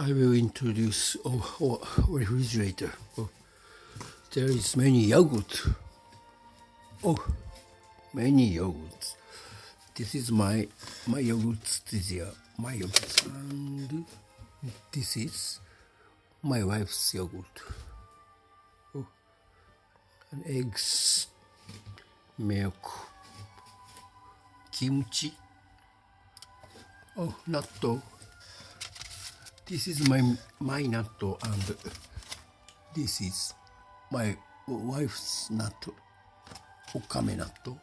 I will introduce refrigerator. Oh, there is many yogurt. Oh, many yogurts. This is my yogurt. This is my yogurt, and this is my wife's yogurt. Oh, and eggs, milk, kimchi. Oh, natto. This is my natto, and this is my wife's natto, okame natto.